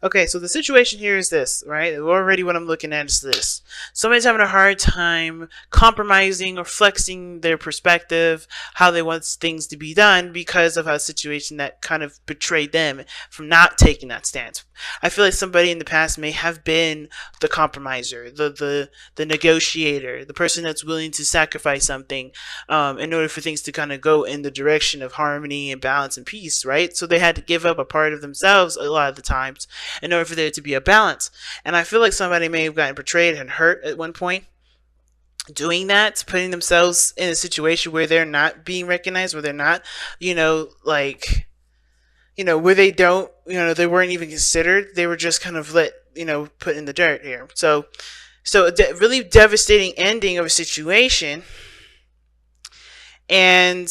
Okay, so the situation here is this, right? Already what I'm looking at is this. Somebody's having a hard time compromising or flexing their perspective, how they want things to be done because of a situation that kind of betrayed them from not taking that stance. I feel like somebody in the past may have been the compromiser, the negotiator, the person that's willing to sacrifice something in order for things to kind of go in the direction of harmony and balance and peace, right? So they had to give up a part of themselves a lot of the times in order for there to be a balance. And I feel like somebody may have gotten betrayed and hurt at one point doing that, putting themselves in a situation where they're not being recognized, where they're not, where they don't, they weren't even considered. They were just kind of put in the dirt here. So a really devastating ending of a situation. And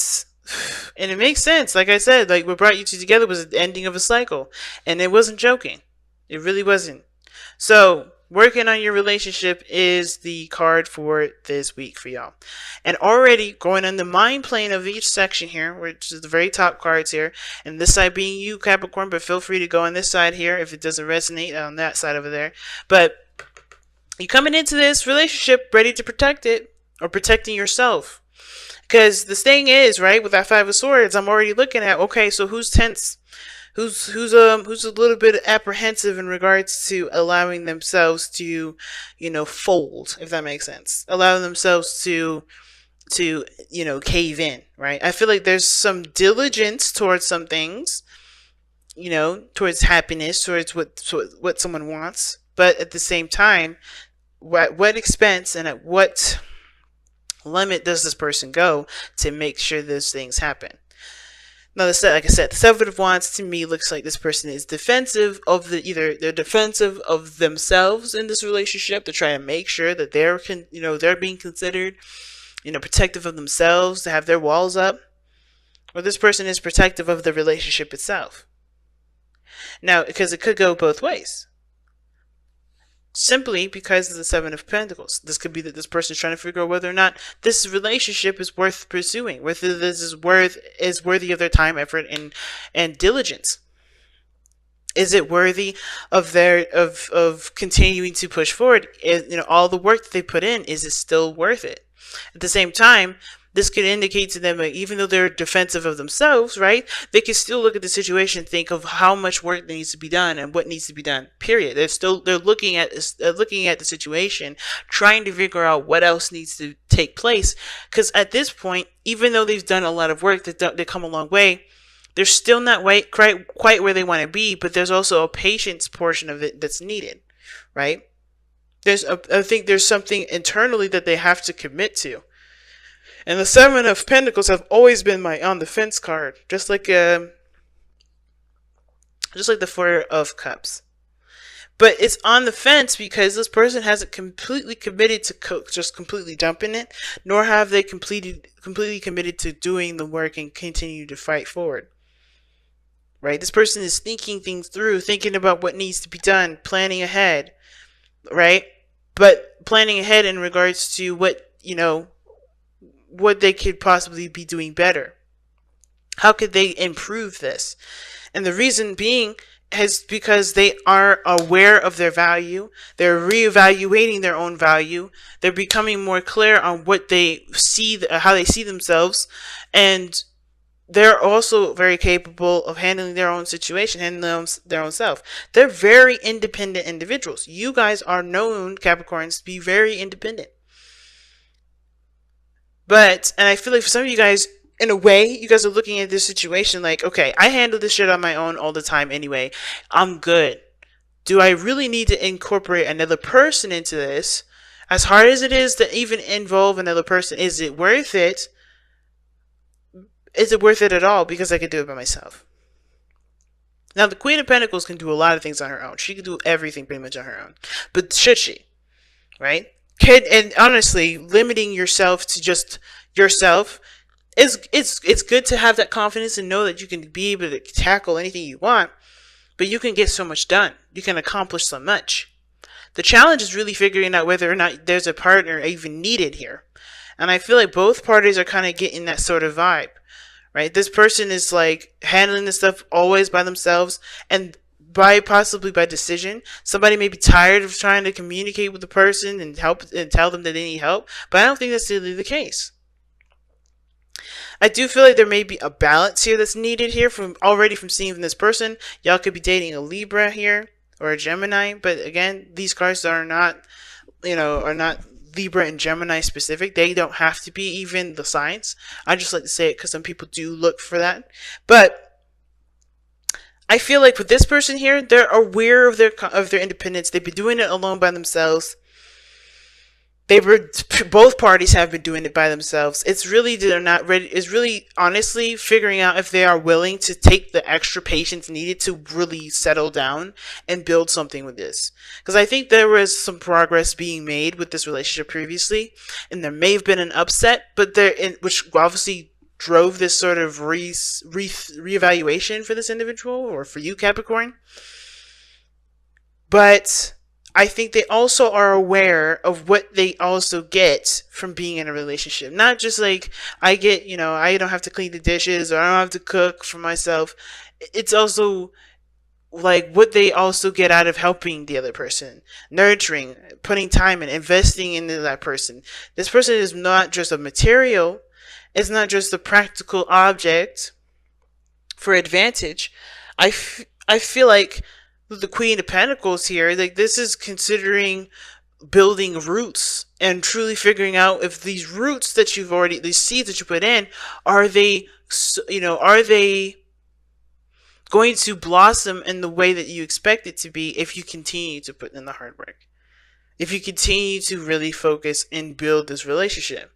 it makes sense. Like I said, like what brought you two together was the ending of a cycle. And it wasn't joking. It really wasn't. So working on your relationship is the card for this week for y'all. And already going on the mind plane of each section here, which is the very top cards here, and this side being you, Capricorn, but feel free to go on this side here if it doesn't resonate on that side over there. But you coming into this relationship ready to protect it or protecting yourself. Because the thing is, right, with that Five of Swords, I'm already looking at, okay, so who's tense? Who's a little bit apprehensive in regards to allowing themselves to, fold, if that makes sense. Allowing themselves to cave in, right? I feel like there's some diligence towards some things, towards happiness, towards what someone wants. But at the same time, what expense and at what limit does this person go to make sure those things happen? Now, like I said, the Seven of Wands to me looks like this person is defensive of either they're defensive of themselves in this relationship to try to make sure that they're being considered, protective of themselves, to have their walls up, or this person is protective of the relationship itself. Now, because it could go both ways. Simply because of the Seven of Pentacles. This could be that this person is trying to figure out whether or not this relationship is worth pursuing, whether this is worthy of their time, effort, and diligence. Is it worthy of of continuing to push forward? All the work that they put in, is it still worth it? At the same time, this could indicate to them, even though they're defensive of themselves, right? They can still look at the situation and think of how much work needs to be done and what needs to be done. Period. They're looking at the situation, trying to figure out what else needs to take place. Because at this point, even though they've done a lot of work, they've come a long way, they're still not quite where they want to be. But there's also a patience portion of it that's needed, right? I think there's something internally that they have to commit to. And the Seven of Pentacles have always been my on the fence card, just like the Four of Cups. But it's on the fence because this person hasn't completely committed to just completely dumping it, nor have they completely committed to doing the work and continue to fight forward. Right? This person is thinking things through, thinking about what needs to be done, planning ahead, right? But planning ahead in regards to what they could possibly be doing better. How could they improve this? And the reason being is because they are aware of their value. They're reevaluating their own value. They're becoming more clear on what they see, how they see themselves. And they're also very capable of handling their own situation, handling their own self. They're very independent individuals. You guys are known, Capricorns, to be very independent. And I feel like for some of you guys, in a way, you guys are looking at this situation like, okay, I handle this shit on my own all the time anyway. I'm good. Do I really need to incorporate another person into this? As hard as it is to even involve another person, is it worth it? Is it worth it at all? Because I can do it by myself. Now, the Queen of Pentacles can do a lot of things on her own. She can do everything pretty much on her own. But should she? Right? And honestly, limiting yourself to just yourself, it's good to have that confidence and know that you can be able to tackle anything you want, but you can get so much done. You can accomplish so much. The challenge is really figuring out whether or not there's a partner even needed here. And I feel like both parties are kind of getting that sort of vibe, right? This person is like handling this stuff always by themselves, and possibly by decision. Somebody may be tired of trying to communicate with the person and help and tell them that they need help, but I don't think that's really the case. I do feel like there may be a balance here that's needed here from seeing from this person. Y'all could be dating a Libra here or a Gemini, but again, these cards are not, are not Libra and Gemini specific. They don't have to be even the signs. I just like to say it because some people do look for that. But I feel like with this person here, they're aware of their independence. They've been doing it alone by themselves. Both parties have been doing it by themselves. It's really they're not ready. It's really honestly figuring out if they are willing to take the extra patience needed to really settle down and build something with this. Because I think there was some progress being made with this relationship previously, and there may have been an upset, which obviously drove this sort of reevaluation for this individual or for you, Capricorn. But I think they also are aware of what they also get from being in a relationship. Not just like, I get, I don't have to clean the dishes or I don't have to cook for myself. It's also like what they also get out of helping the other person, nurturing, putting time and investing into that person. This person is not just a material. It's not just a practical object for advantage. I feel like the Queen of Pentacles here, like this is considering building roots and truly figuring out if these roots that these seeds that you put in, are they going to blossom in the way that you expect it to be if you continue to put in the hard work, if you continue to really focus and build this relationship.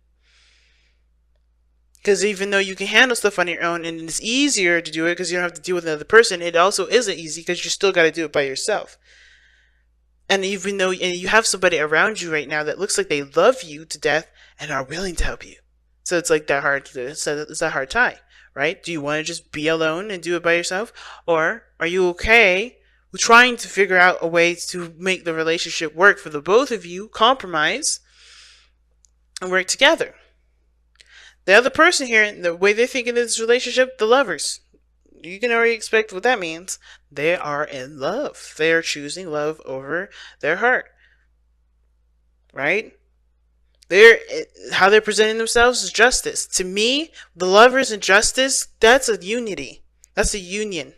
Because even though you can handle stuff on your own and it's easier to do it because you don't have to deal with another person, it also isn't easy because you still got to do it by yourself. And even though you have somebody around you right now that looks like they love you to death and are willing to help you. So it's like that it's a hard tie, right? Do you want to just be alone and do it by yourself? Or are you okay with trying to figure out a way to make the relationship work for the both of you, compromise, and work together? The other person here, the way they're thinking of this relationship, the lovers, you can already expect what that means. They are in love. They are choosing love over their heart. Right? How they're presenting themselves is justice. To me, the lovers and justice, that's a unity. That's a union.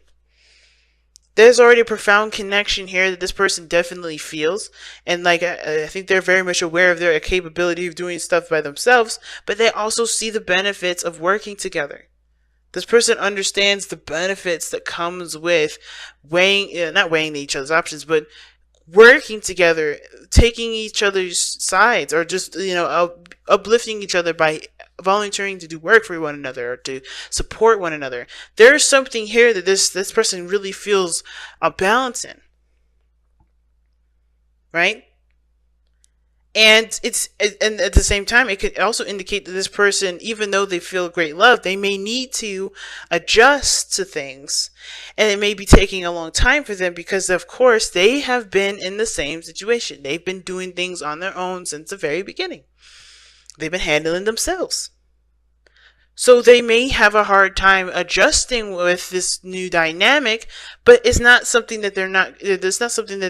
There's already a profound connection here that this person definitely feels. And like, I think they're very much aware of their capability of doing stuff by themselves, but they also see the benefits of working together. This person understands the benefits that comes with not weighing each other's options, but working together, taking each other's sides, or just, uplifting each other by volunteering to do work for one another or to support one another. There's something here that this person really feels a balance in, right? And at the same time, it could also indicate that this person, even though they feel great love, they may need to adjust to things, and it may be taking a long time for them because, of course, they have been in the same situation. They've been doing things on their own since the very beginning. They've been handling themselves. So they may have a hard time adjusting with this new dynamic, but it's not something that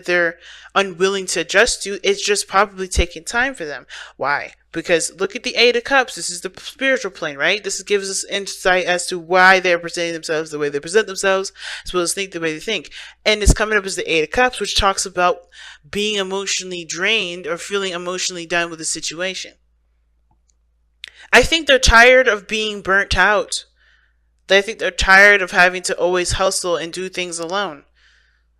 they're unwilling to adjust to. It's just probably taking time for them. Why? Because look at the Eight of Cups. This is the spiritual plane, right? This gives us insight as to why they're presenting themselves the way they present themselves, as well as think the way they think. And it's coming up as the Eight of Cups, which talks about being emotionally drained or feeling emotionally done with the situation. I think they're tired of being burnt out. I think they're tired of having to always hustle and do things alone.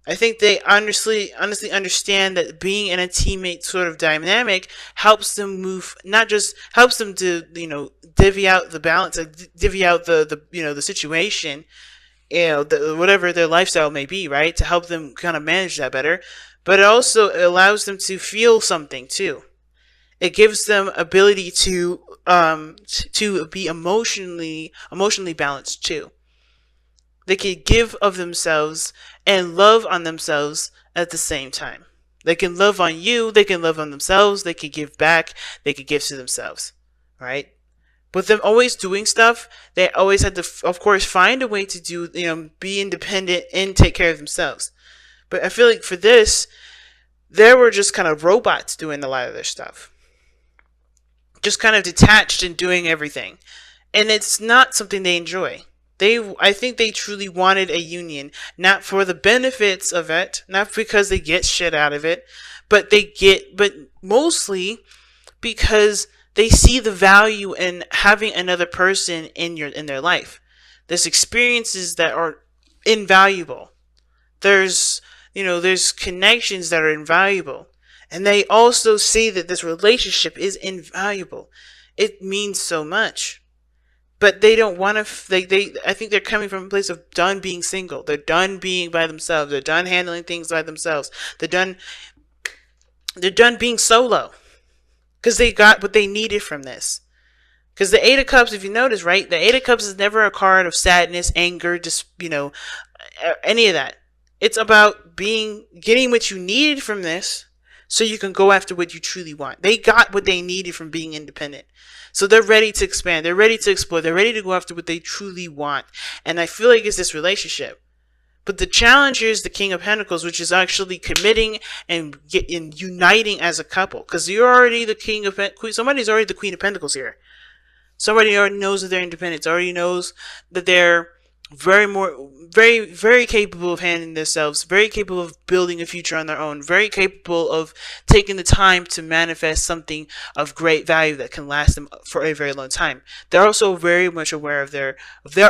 I think they honestly understand that being in a teammate sort of dynamic helps them move, not just helps them to, divvy out the balance, divvy out the situation, whatever their lifestyle may be, right? To help them kind of manage that better. But it also allows them to feel something too. It gives them ability to be emotionally balanced too. They can give of themselves and love on themselves at the same time. They can love on you, they can love on themselves, they can give back, they can give to themselves, right? With them always doing stuff, they always had to, of course, find a way to do, be independent and take care of themselves. But I feel like for this, they were just kind of robots doing a lot of their stuff. Just kind of detached and doing everything. And it's not something they enjoy. I think they truly wanted a union, not for the benefits of it, not because they get shit out of it, but mostly because they see the value in having another person in their life. There's experiences that are invaluable. There's connections that are invaluable. And they also see that this relationship is invaluable. It means so much. But they don't want to, I think they're coming from a place of done being single. They're done being by themselves. They're done handling things by themselves. They're done being solo. Because they got what they needed from this. Because the Eight of Cups, if you notice, right? The Eight of Cups is never a card of sadness, anger, just, any of that. It's about getting what you needed from this so you can go after what you truly want. They got what they needed from being independent. So they're ready to expand. They're ready to explore. They're ready to go after what they truly want. And I feel like it's this relationship. But the challenge is the King of Pentacles, which is actually committing and uniting as a couple. Because you're already the King of Pentacles. Somebody's already the Queen of Pentacles here. Somebody already knows that they're independent. Already knows that they're very, very capable of handling themselves, very capable of building a future on their own, very capable of taking the time to manifest something of great value that can last them for a very long time. They're also very much aware of their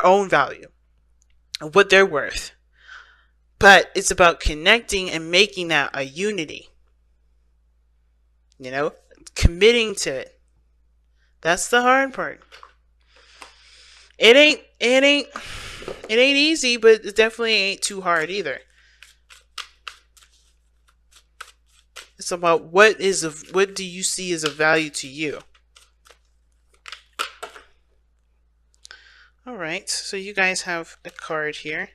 own value, of what they're worth. But it's about connecting and making that a unity. Committing to it. That's the hard part. It ain't easy, but it definitely ain't too hard either. It's about what do you see as a value to you? Alright, so you guys have a card here.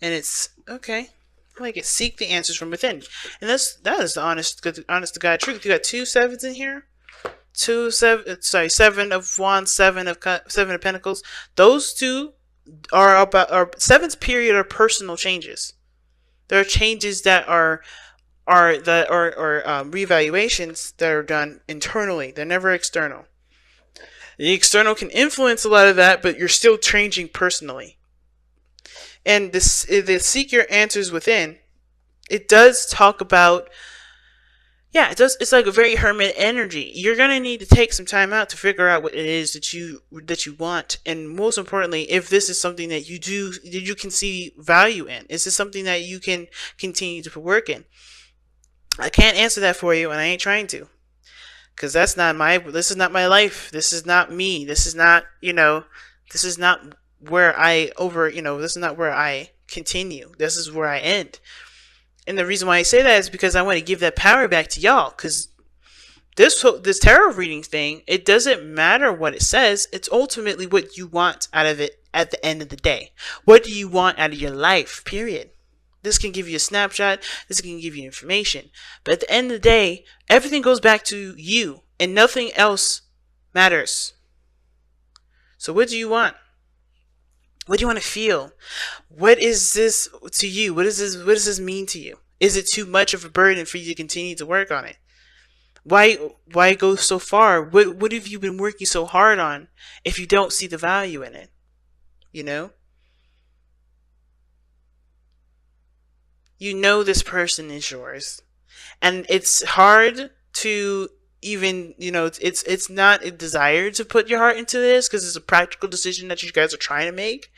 And it's, okay, I like it. Seek the answers from within. And that is the honest to God truth. You got 2 sevens in here. 7 of Wands, 7 of Pentacles. Those two are seventh period are personal changes. There are changes that are reevaluations that are done internally. They're never external. The external can influence a lot of that, but you're still changing personally. And the seek your answers within, it does talk about, yeah, it does. It's like a very hermit energy. You're gonna need to take some time out to figure out what it is that you want, and most importantly, if this is something that you can see value in. Is this something that you can continue to put work in? I can't answer that for you, and I ain't trying to, because this is not my life. This is not me. This is not, this is not where this is not where I continue. This is where I end. And the reason why I say that is because I want to give that power back to y'all. Because this tarot reading thing, it doesn't matter what it says. It's ultimately what you want out of it at the end of the day. What do you want out of your life, period? This can give you a snapshot. This can give you information. But at the end of the day, everything goes back to you. And nothing else matters. So what do you want? What do you want to feel? What is this to you? What does this mean to you? Is it too much of a burden for you to continue to work on it? Why go so far? What have you been working so hard on if you don't see the value in it? You know this person is yours. And it's hard to even, it's not a desire to put your heart into this because it's a practical decision that you guys are trying to make.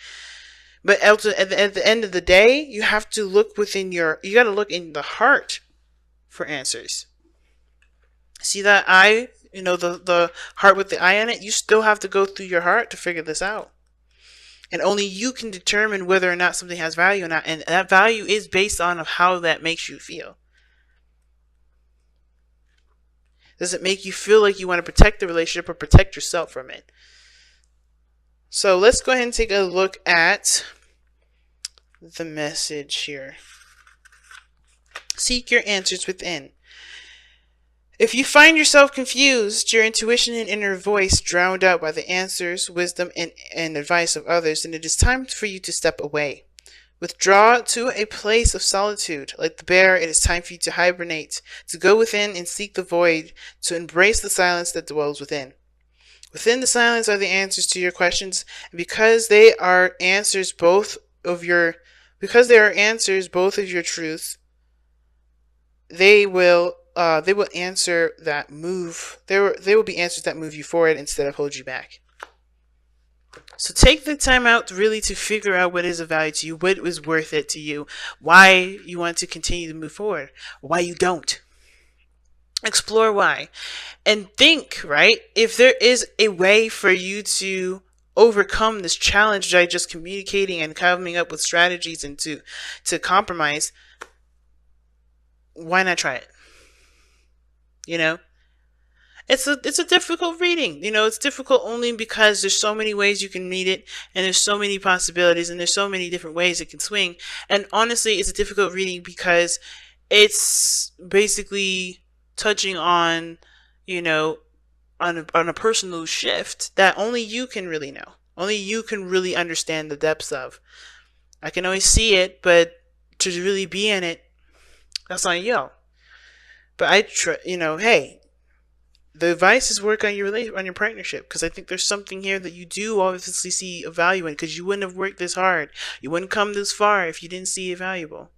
But at the end of the day, you have to look you got to look in the heart for answers. See that eye, the heart with the eye on it? You still have to go through your heart to figure this out. And only you can determine whether or not something has value or not. And that value is based on how that makes you feel. Does it make you feel like you want to protect the relationship or protect yourself from it? So let's go ahead and take a look at the message here. Seek your answers within. If you find yourself confused, your intuition and inner voice drowned out by the answers, wisdom, and advice of others, then it is time for you to step away. Withdraw to a place of solitude. Like the bear, it is time for you to hibernate, to go within and seek the void, to embrace the silence that dwells within. Within the silence are the answers to your questions, and because they are answers both of your truth, they will answer that move. They will be answers that move you forward instead of hold you back. So take the time out really to figure out what is of value to you, what is worth it to you, why you want to continue to move forward, why you don't. Explore why. And think, right? If there is a way for you to overcome this challenge by just communicating and coming up with strategies and to compromise, why not try it? You know? It's a difficult reading. It's difficult only because there's so many ways you can read it, and there's so many possibilities, and there's so many different ways it can swing. And honestly, it's a difficult reading because it's basically touching on, on a personal shift that only you can really know. Only you can really understand the depths of. I can always see it, but to really be in it, that's on you. But hey, the advice is work on your partnership, because I think there's something here that you do obviously see a value in, because you wouldn't have worked this hard. You wouldn't come this far if you didn't see it valuable.